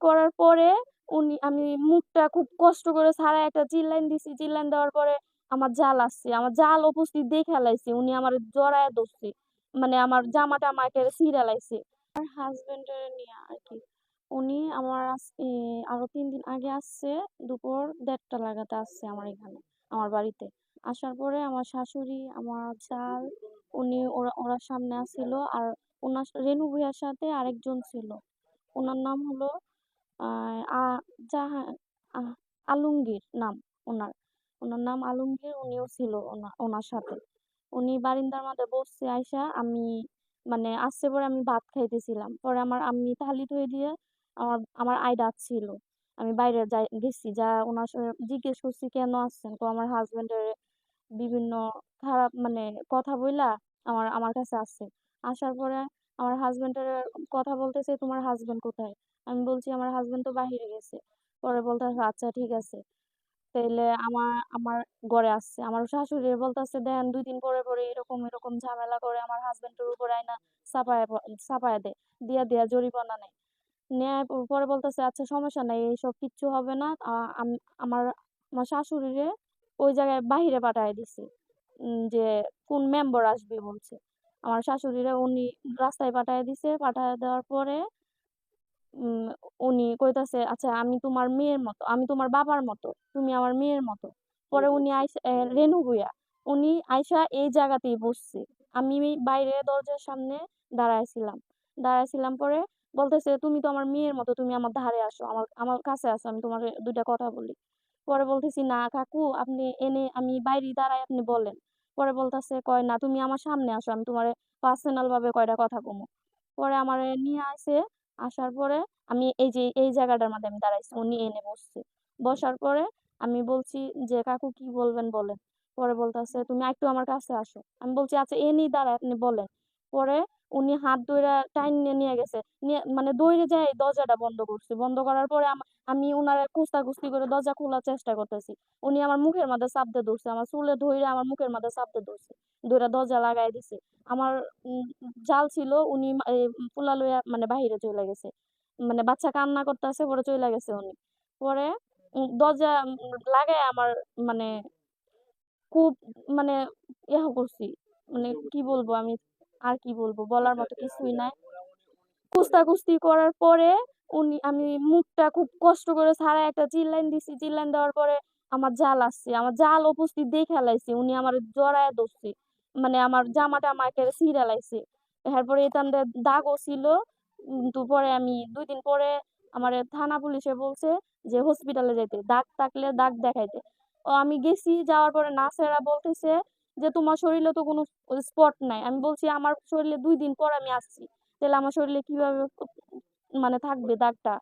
করার পরে আমি মুখটা খুব কষ্ট করে ছাড়ায় একটা চিল্লাইন দিছি। চিল্লাইন দেওয়ার পরে আমার জাল আসছে। আমার জাল উপস্থিত দেইখা লাইছে। উনি আমারে জড়ায়া ধরছে। মানে আমার জামা-টামা একেবারে ছিঁড়া লাইছে। আমার হাসব্যান্ডের নিয়া আরকি। উনি আমার আরো ৩ দিন আগে আসছে। দুপুর ১:৩০ নাগাদ আসছে আমার এখানে, আমার বাড়িতে। আসার পরে আমার শাশুড়ি, আমার জাল, ওরা ওরা সামনে আছিল। আর রেনু ভূঁইয়ার সাথে আরেকজন ছিল। উনার নাম হলো আ আ জাহা আহ আলমগীর নাম উনার। উনার নাম আলমগীর, উনিও ছিল উনার সাথে। উনি বারিন্দার মাঝে বসছে আইসা, আমি মানে আসছে পরে আমি ভাত খাইতেছিলাম। পরে আমার আম্মি থালি থুই দিয়ে আমার আমার আই ডাকছিল। আমি বাইরে গেছি। উনার জিজ্ঞেস করছি, "কেন আসছেন?" আমার হাসব্যান্ডের বিভিন্ন খারাপ মানে কথা বইলা আমার আমার কাছে আসছে। আসার পরে আমার হাসব্যান্ডের কথা বলতেছে, "তোমার হাসব্যান্ড কোথায়?" আমি বলছি, "আমার হাসব্যান্ড তো বাহিরে গেছে।" পরে বলতেছে, "আচ্ছা ঠিক আছে।" তাইলে আমার আমার ঘরে আসছে। আমার শাশুড়ি বলতেছে, "দেখেন ২ দিন পরে, পরে এরকম ঝামেলা করে আমার হাসব্যান্ডের উপরে আইনা চাপায়া দেয়। দিয়া জরিমানা নেয়।" নেয়ার পরে বলতেছে, "আচ্ছা সমস্যা নাই। এইসব কিচ্ছু হবে না।" আমার আমার শাশুড়িরে ওই জায়গায় বাহিরে পাঠায় দিছে। যে কোন মেম্বার আসবে বলছে। আমার শাশুড়িরে উনি রাস্তায় পাঠায় দিছে। পাঠায় দেওয়ার পরে উম উনি কইতাছে, "আচ্ছা আমি তোমার মেয়ের মতো। আমি তোমার বাবার মতো। তুমি আমার মেয়ের মতো।" পরে উনি আইসা রেনু ভূঁইয়া। উনি আইসা এই জায়গাতেই বসছে। আমি বাইরে দরজার সামনে দাঁড়ায় ছিলাম পরে বলতেছে, "তুমি তো আমার মেয়ের মতো। তুমি আমার ধারে আসো। আমার আমার কাছে আসো। আমি তোমারে ২ টা কথা বলি।" পরে বলতেছি, "না কাকু আপনি আমি বাইরেই দাঁড়াই আপনি বলেন।" পরে বলতেছে কয়, "না তুমি আমার সামনে আসো। আমি তোমারে পার্সোনাল ভাবে কয়টা কথা কমু।" পরে আমারে নিয়ে আইছে। আসার পরে আমি এই যে এই জায়গাটার মধ্যে আমি দাঁড়াইছি। উনি এনে বসছে। বসার পরে আমি বলছি যে, "কাকু কি বলবেন বলেন।" পরে বলতেছে, "তুমি আরেকটু আমার কাছে আসো।" আমি বলছি, "আচ্ছা এনেই দাঁড়ায় আপনি বলেন।" পরে উনি হাত ধইরা টাইন্যা নিয়ে গেছে। মানে দৌড়ে যায়া এই দরজাটা বন্ধ করছে। বন্ধ করার পরে আমি উনারে খুস্তাখুস্তি করে দরজা খোলার চেষ্টা করতেছি। উনি আমার মুখের মাঝে চাপ দিয়ে ধরছে। আমার চুলে ধইরা আমার মুখের মাঝে চাপ দিয়ে ধরছে। ধইরা দরজা লাগায় দিছে। আমার জাল ছিল উনি পোলা লইয়া মানে বাহিরে চইলা গেছে। মানে বাচ্চা কান্না করতাছে পরে চইলা গেছে উনি। পরে দরজা লাগায়া আমার মানে খুব মানে করছি। মানে কি বলবো আমি আর কি বলবো? বলার মতো কিছুই নাই। কুস্তাকুস্তি করার পরে আমি মুখটা খুব কষ্ট করে ছাড়ায় একটা চিল্লাইন দিছি। চিল্লাইন দেওয়ার পরে আমার জাল আসছে। আমার জাল উপস্থিত দেইখা লাইছে। উনি আমারে জড়ায়া ধরছে। মানে আমার জামা-টামা একেবারে ছিঁড়া লাইছে। এরপরে এখান দিয়ে দাগও ছিল। তো পরে আমি ২ দিন পরে আমারে থানা পুলিশে বলছে যে হসপিটালে যাইতে। দাগ থাকলে দাগ দেখাইতে। আমি গেছি, যাওয়ার পরে নার্সেরা বলতেছে যে, "তোমার শরীরে তো কোনো স্পট নাই।" আমি বলছি, "আমার শরীরে ২ দিন পর আমি আসছি। তাইলে আমার শরীরে কিভাবে মানে থাকবে দাগটা?"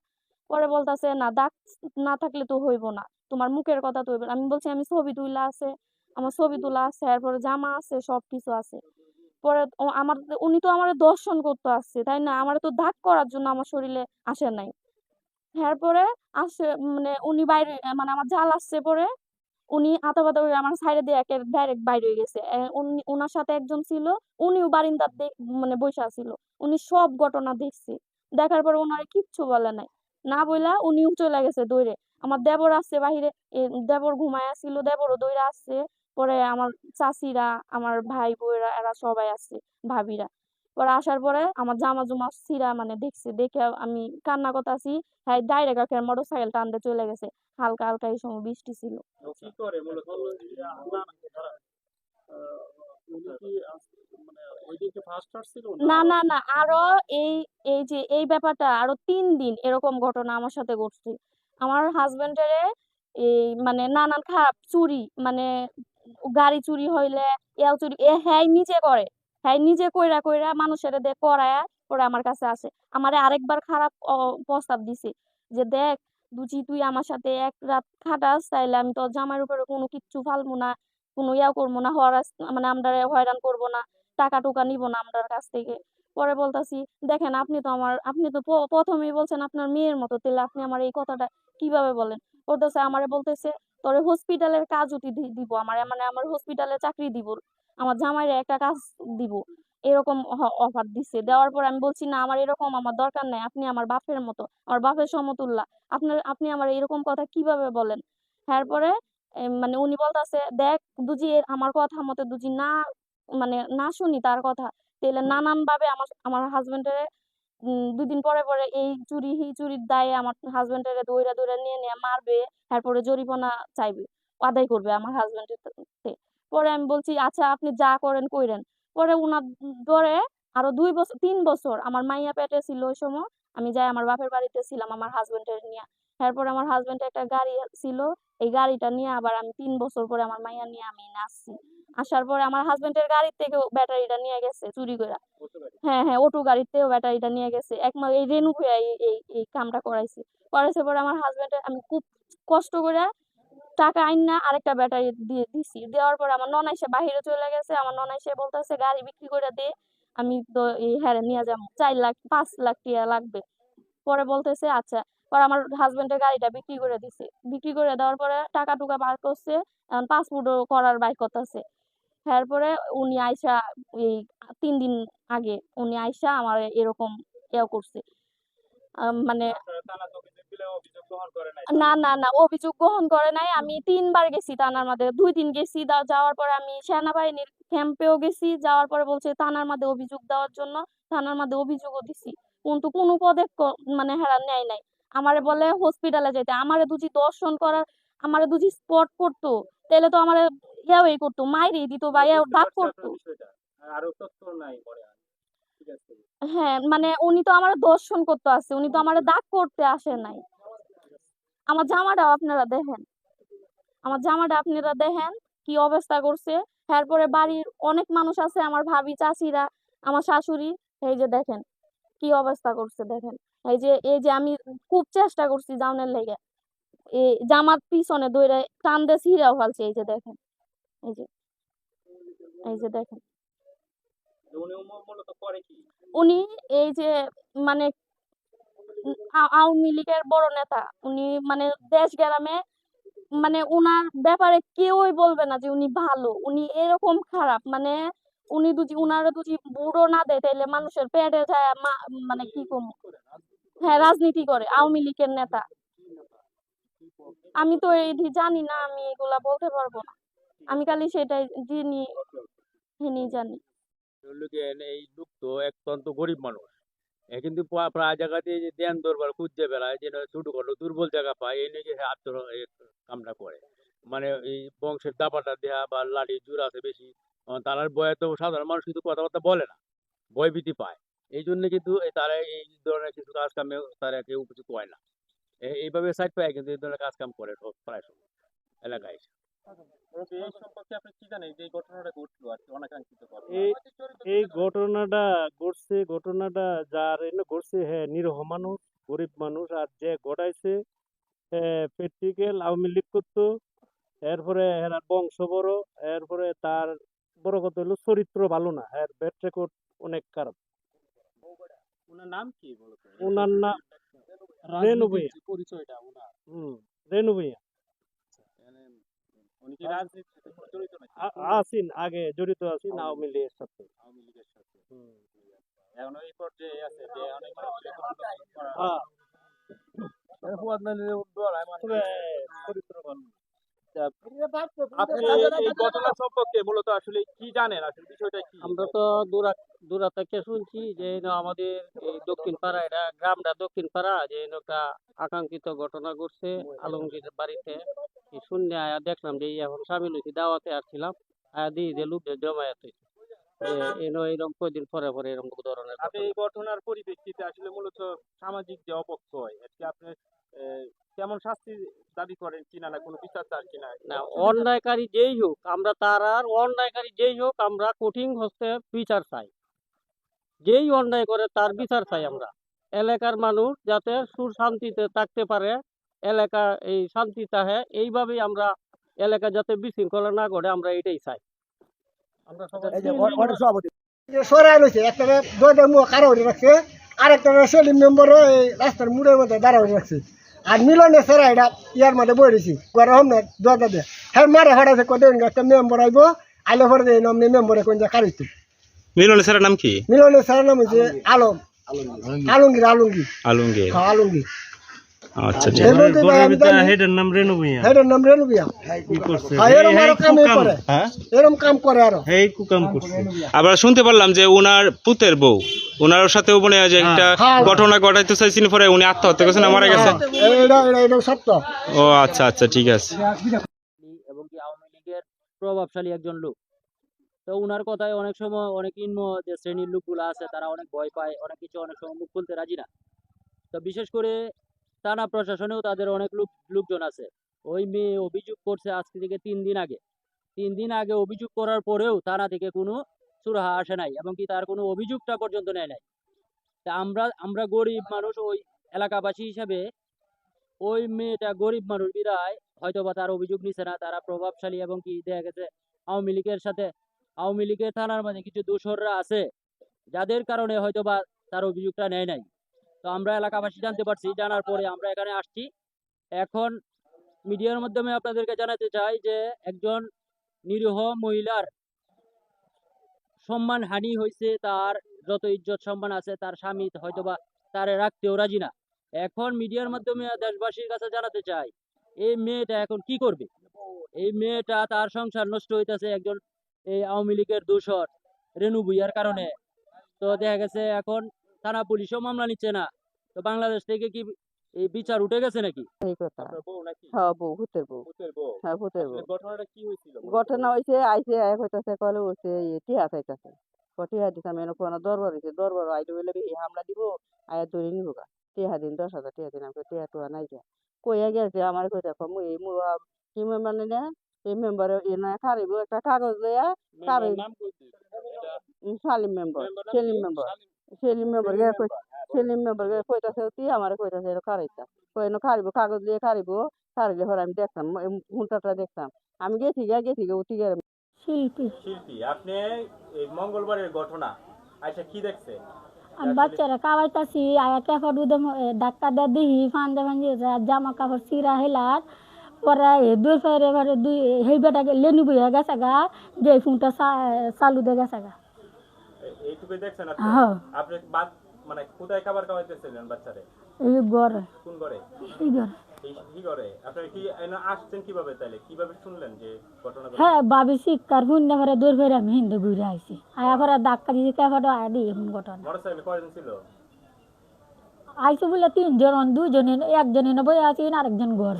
পরে বলতাছে, "না দাগ না থাকলে তো হইব না। তোমার মুখের কথা তো হইবে না।" আমি বলছি, "আমি ছবি তুইলা আছে। আমার ছবি তোলা আছে। এরপরে জামা আছে, সবকিছু আছে।" পরে উনি তো আমারে দর্শন করতে আসছে, তাই না? আমারে তো দাগ করার জন্য আমার শরীরে আসে নাই। এরপরে আসছে মানে উনি বাইরে মানে আমার জাল আসছে পরে উনি আঁতাপাতা করে আমার সাইডে দিয়ে ডাইরেক্ট বাইর হয়ে গেছে। উনার সাথে একজন ছিল, উনিও বারিন্দার মানে বইসা ছিল। উনি সব ঘটনা দেখছে। দেখার পরে উনারে কিচ্ছু বলে নাই। না বইলা উনিও চইলা গেছে দইরে। আমার দেবর আছে বাহিরে, দেবর ঘুমায়া ছিল, দেবরও দইরা আসছে। পরে আমার চাচিরা, আমার ভাই বউয়েরা এরা সবাই আসছে, ভাবিরা। পরে আসার পরে আমার জামা-জুমা ছিঁড়া মানে দেখছে। দেখে আমি কান্না করতাছি। হ্যাঁ, ডাইরেক্ট একেবারে মোটরসাইকেল টান দিয়ে চইলা গেছে। হালকা, হালকা এই সময় বৃষ্টি ছিল। ও কি করে মূলত? না, দাঁড়ান। আ উনি কি মানে ওইদিকে ফার্স্ট আসছিল না না, আরো? না, না। আরো এই এই যে এই ব্যাপারটা আরো ৩ দিন এরকম ঘটনা আমার সাথে ঘটছে। আমার হাসব্যান্ডেরে মানে নানান খারাপ চুরি মানে গাড়ি চুরি হইলে ইয়াও চুরি হ্যাঁ নিজে করে। হ্যাঁ নিজে কইরা মানুষেরে দিয়ে করায়া পরে আমার কাছে আসে। আমারে আরেকবার খারাপ প্রস্তাব দিছে যে, "দেখ বুঝি তুই আমার সাথে এক রাত খাটাস তাইলে আমি তোর জামাইয়ের উপরে কোনো কিচ্ছু ফালবো না, কোনো করবো না, মানে আমরারে হয়রান করবো না। টাকা-টুকা নিবো না আমরার কাছ থেকে।" পরে বলতাছি, "দেখেন আপনি তো ১ম এই বলছেন আপনার মেয়ের মতো। তাইলে আপনি আমার এই কথাটা কিভাবে বলেন?" বলতেছে আমারে বলতেছে, "তোরে হসপিটালের কাজও দিব। আমারে মানে আমার হসপিটালে চাকরি দিব। আমার জামাইরে একটা কাজ দিব।" এরকম অফার দিছে। দেওয়ার পরে আমি বলছি, "না, আমার এরকম আমার দরকার নাই। আপনি আমার বাপের মতো, আমার বাপের সমতুল্য। আপনি আমারে এরকম কথা কিভাবে বলেন?" এরপরে মানে উনি বলতাছে, "দেখ দুজি আমার কথা মতো দুজি মানে না শুনি তার কথা, তাইলে নানানভাবে আমার হাসব্যান্ডেরে ২ দিন পরে এই চুরি, সেই চুরির দায়ে আমার হাসব্যান্ডেরে ধইরা নিয়ে মারবে। এরপরে জরিমানা চাইবে। আদায় করবে আমার হাসব্যান্ডের তে। পরে আমি বলছি, "আচ্ছা আপনি যা করেন কইরেন।" পরে উনার পরে আরো ২ বছর ৩ বছর আমার মাইয়া পেটে ছিল ওই সময়। আমি যাই আমার বাপের বাড়িতে ছিলাম আমার হাসব্যান্ডের নিয়া। এরপরে আমার হাসব্যান্ডের একটা গাড়ি ছিল। এই গাড়িটা নিয়ে আবার আমি ৩ বছর পরে আমার মাইয়া নিয়ে আমি আসছি। আসার পরে আমার হাসব্যান্ডের গাড়ি থেকেও ব্যাটারিটা নিয়ে গেছে চুরি কইরা। হ্যাঁ, হ্যাঁ, অটো গাড়িতেও ব্যাটারিটা নিয়ে গেছে। এই রেনু ভূঁইয়া এই কামটা করাইছে। করাইছে পরে আমার হাসব্যান্ডের আমি খুব কষ্ট কইরা টাকা আইন্না আরেকটা ব্যাটারি দিয়ে দিছি। দেওয়ার পরে আমার ননাইসে বাহিরে চইলা গেছে। আমার ননাইসে বলতেছে, "গাড়ি বিক্রি কইরা দে। আমি তো হ্যারে নিয়া যামু। ৪ লাখ ৫ লাখ টিয়া লাগবে।" পরে বলতেছে, "আচ্ছা।" পরে আমার হাসব্যান্ডের গাড়িটা বিক্রি করে দিছে। বিক্রি করে দেওয়ার পরে টাকা-টুকা বার করছে। এখন পাসপোর্টও করার বাইর করতাছে। এরপরে উনি আইসা এই ৩ দিন আগে উনি আইসা আমারে এরকম করছে। মানে না, অভিযোগ গ্রহণ করে নাই। আমি ৩ বার গেছি থানার মাঠে। ২ দিন গেছি। যাওয়ার পরে আমি সেনাবাহিনীর ক্যাম্পেও গেছি। যাওয়ার পরে বলছে থানার মাঠে অভিযোগ দেওয়ার জন্য। থানার মাঠে অভিযোগও দিছি। কিন্তু কোনো মানে হেরা নেয় নাই। আমারে বলে হসপিটালে যাইতে। আমারে যদি দর্শন করার আমারে যদি স্পট করতো, তাইলে তো আমারে করতো, মাইরেই দিত বা দাগ করতো। আরো তথ্য নাই পরে ঠিক আছে। হ্যাঁ, মানে উনি তো আমারে দর্শন করতে আসছে। উনি তো আমারে দাগ করতে আসে নাই। আমার জামাটাও আপনারা দেখেন। আমার জামাটা আপনারা দেখেন কি অবস্থা করছে। এরপরে বাড়ির অনেক মানুষ আছে, আমার ভাবি, চাচিরা, আমার শাশুড়ি। এই যে দেখেন কি অবস্থা করছে দেখেন। এই যে আমি খুব চেষ্টা করছি জাউনের লেগে। এই জামার পিছনে ধইরা টান দিয়ে ছিঁড়াও ফেলছে। এই যে দেখেন। এই যে এই যে দেখেন। উনি মূলত করে কি? উনি এই যে মানে আওয়ামী লীগের বড় নেতা। উনি মানে দেশ গ্রামে মানে উনার ব্যাপারে কেউই বলবে না যে উনি ভালো। উনি এরকম খারাপ। মানে উনি উনারে যদি বুড়ো না দেয় তাইলে মানুষের পেটে যায় মানে কি কমু? হ্যাঁ, রাজনীতি করে। আওয়ামী লীগের নেতা। আমি তো জানি না, আমি এগুলা বলতে পারবো না। আমি খালি সেটাই যিনি তিনি জানি। এই লোক তো অত্যন্ত গরিব মানুষ। কিন্তু প্রায় জায়গাতে এই যে দেন দরবার খুঁজতে বেড়ায় যেন ছোটখাটো দুর্বল জায়গা পায় এই নিয়ে কামটা করে। মানে এই বংশের দাপাটা দেয়া বা লাঠি জোর আছে বেশি। তারার ভয়ে তো সাধারণ মানুষ কিন্তু কথাবার্তা বলে না, ভয়ভীতি পায়। এই জন্য কিন্তু তারা এই ধরনের কিছু কাজ কামে তারা কেউ কিছু কয় না। এইভাবে সাইড পায় কিন্তু এই ধরনের কাজ কাম করে সব প্রায় সময় এলাকায় এসে। এই সম্পর্কে আপনি কি জানেন যে এই ঘটনাটা ঘটলো আর কি অনাকাঙ্ক্ষিত এই ঘটনাটা যার এনে ঘটছে হ্যাঁ নিরীহ মানুষ, গরিব মানুষ। আর যে ঘটাইছে প্র্যাকটিক্যাল আওয়ামী লীগ করতো। এরপরে এরা বংশ বড়। এরপরে তার বড় কথা হলো চরিত্র ভালো না, হ্যাঁ ব্যাড রেকর্ড অনেক খারাপ। ওনার নাম কি বলতো? ওনার নাম রেনু ভূঁইয়া। পরিচয়টা ওনার। রেনু ভূঁইয়া। মানে উনি কি রাজনীতিতে জড়িত নাকি? আগে জড়িত আছেন আওয়ামী লীগের সাথে। আওয়ামী লীগের সাথে। এখন এই পর্যায়ে আছে যে অনেক মানুষ হ্যাঁ, তবে চরিত্র ভালো। আপনি এই ঘটনা সম্পর্কে মূলত আসলে কি জানেন, আসলে বিষয়টা কি? আমরা তো দূরা থেকে শুনছি যে আমাদের এই দক্ষিণ পাড়া, এটা গ্রামটা দক্ষিণ পাড়া, যে একটা আকাঙ্ক্ষিত ঘটনা ঘটছে আলমগীরের বাড়িতে। শূন্য আয়া দেখলাম যে এখন সামিল হয়েছি, দাওয়াতে আসছিলাম, আয়া দিই যে লোকদের জমায়েত হয়েছে এরকম কয়দিন পরে পরে এরকম ধরনের আপনি এই ঘটনার পরিপ্রেক্ষিতে আসলে মূলত সামাজিক যে অবক্ষয় আজকে আপনি কেমন শাস্তি দাবি করেন কিনা, না কোনো বিচার চান কিনা? না, অন্যায়কারী যেই হোক, আমরা তার আর অন্যায়কারী যেই হোক আমরা কঠিন হস্তে বিচার চাই। যেই অন্যায় করে তার বিচার চাই আমরা। এলাকার মানুষ যাতে সুর শান্তিতে থাকতে পারে, এলাকা এই শান্তি চাহে, এইভাবেই আমরা এলাকা যাতে বিশৃঙ্খলা না ঘটে আমরা এটাই চাই। আমরা সরাই লইছে একটা দরজা মুখ কারো রাখছে, আরেকটা সেলিম মেম্বার এই রাস্তার মুড়ের মধ্যে দাঁড়ানো রাখছে। আর মিলনের সরাইটা ইয়ার মধ্যে বই রয়েছি গরম না দরজা দিয়ে হ্যাঁ মারে হঠাৎ কত একটা মেম্বার আইব আইলে পরে নমনি মেম্বারে কোন যা কারিত মিলনের স্যারের নাম কি? মিলনের স্যারের নাম হচ্ছে আলম আলমগীর আলমগীর আলমগীর। হ্যাঁ আলমগীর আচ্ছা ঠিক এর মধ্যে ভাই আমি জানি হেডের নাম রেনু ভূঁইয়া হেডের নাম রেনু বিয়া কি করছে হ্যাঁ এরম আরো কাম করে হ্যাঁ এরম কাম করে আরো হেই কুকাম করছে আবার শুনতে পারলাম যে উনার পুতের বউ উনার সাথে মনে হয় যে একটা হ্যাঁ। ঘটনা ঘটাইতে চাইছিল, পরে উনি আত্মহত্যা করেছেন, মারা গেছে। এটা সত্য ও আচ্ছা আচ্ছা ঠিক আছে। এবং কি আওয়ামী লীগের প্রভাবশালী একজন লোক। তো উনার কথায় অনেক সময় অনেক নিম্ন যে শ্রেণীর লোকগুলো আছে তারা অনেক ভয় পায়, অনেক কিছু অনেক সময় মুখ খুলতে রাজি না। তো বিশেষ করে থানা প্রশাসনেও তাদের অনেক লোকজন আছে। ওই মেয়ে অভিযোগ করছে আজকে থেকে 3 দিন আগে। 3 দিন আগে অভিযোগ করার পরেও থানা থেকে কোনো সুরাহা আসে নাই এবং কি তার কোনো অভিযোগটা পর্যন্ত নেয় নাই। তা আমরা গরিব মানুষ, ওই এলাকাবাসী হিসাবে ওই মেয়েটা গরিব মানুষ বিধায় হয়তোবা তার অভিযোগ নিছে না। তারা প্রভাবশালী এবং কি দেখা গেছে আওয়ামী লীগের সাথে আওয়ামী লীগের থানার মাঝে কিছু দোসররা আছে যাদের কারণে হয়তোবা তার অভিযোগটা নেয় নাই। তো আমরা এলাকাবাসী জানতে পারছি, জানার পরে আমরা এখানে আসছি। এখন মিডিয়ার মাধ্যমে আপনাদেরকে জানাতে চাই যে একজন নিরীহ মহিলার সম্মান হানি হয়েছে, তার যত ইজ্জত সম্মান আছে তার স্বামী হয়তোবা তারে রাখতেও রাজি না। এখন মিডিয়ার মাধ্যমে দেশবাসীর কাছে জানাতে চাই এই মেয়েটা এখন কি করবে। এই মেয়েটা তার সংসার নষ্ট হইতেছে একজন এই আওয়ামী লীগের দোসর রেনু ভূঁইয়ার কারণে। তো দেখা গেছে এখন থানা পুলিশও মামলা নিচ্ছে না। তো বাংলাদেশ থেকে কি এই বিচার উঠে গেছে নাকি? এই কথা আপনার বউ নাকি? হ্যাঁ বউ ভূতের বউ পুতের বউ? হ্যাঁ ভূতের বউ আসলে ঘটনাটা কি হয়েছিল? ঘটনা হয়েছে আইসে এক হইতাছে কলে হচ্ছে টিয়া চাইতাছে টিয়া দিতাম এনে কোনো দরবার হয়েছে দরবার আইডি হইলে এই হামলা দিব আয়া ধরে নিব গা টিয়া দিন 10,000 টিয়া দিন আমাকে টিয়া টুয়া নাই যা কইয়া গেছে আমার কই দেখো মুই এই মুয়া কি মানে না এই মেম্বার এনে খারিব একটা কাগজ লইয়া কাগজ নাম কইছে এটা সালিম মেম্বার মেম্বার নাম সেলিম কি? মেম্বার সালিম। সেলিম মেম্বার সেলিম কই মেম্বার, হ্যাঁ, সেলিম মেম্বার কইতাছে তুই আমার কইতাছে এটা খারাইতা কই এনে খারিব কাগজ দিয়ে খারিব খারিলে পরে আমি দেখতাম হুন্টাটা দেখতাম আমি গেছি গিয়া উঠি গিয়ে শিল্পী শিল্পী, আপনি এই মঙ্গলবারের ঘটনা আচ্ছা কি দেখছেন? আমি বাচ্চারা কাবাইতাছি আয়া কাপড় উদম ডাক্তার দা দিহি ফান্দে ফান্দে জামা কাপড় চিরা হেলার পরে দুই ফেরে ঘরে দুই হেই বেটাকে লেনু বইয়া গেছে গা যে ফোনটা চালু দিয়ে গেছে গা এইটুকু দেখছেন আপনি? হ্যাঁ আপনি মানে কোথায় খাবার খাওয়াইতেছিলেন বাচ্চারে? এই ঘরে কোন ঘরে? এই ঘরে কি ঘরে? আপনি কি আসছেন কিভাবে, তাইলে কিভাবে শুনলেন যে ঘটনা ঘটে? হ্যাঁ বাবি শিক্ষার বুন্ডা ভরে দূর ফেরে আমি হিন্দু ঘুরে আইছি আয়া ভরে ধাক্কা দিয়েছি কাপড় আয়া দিয়ে এখন ঘটনা মোটরসাইকেল কয়জন ছিল? আইসে বলে 3 জন 2 জন একজন বই আছি আরেকজন ঘর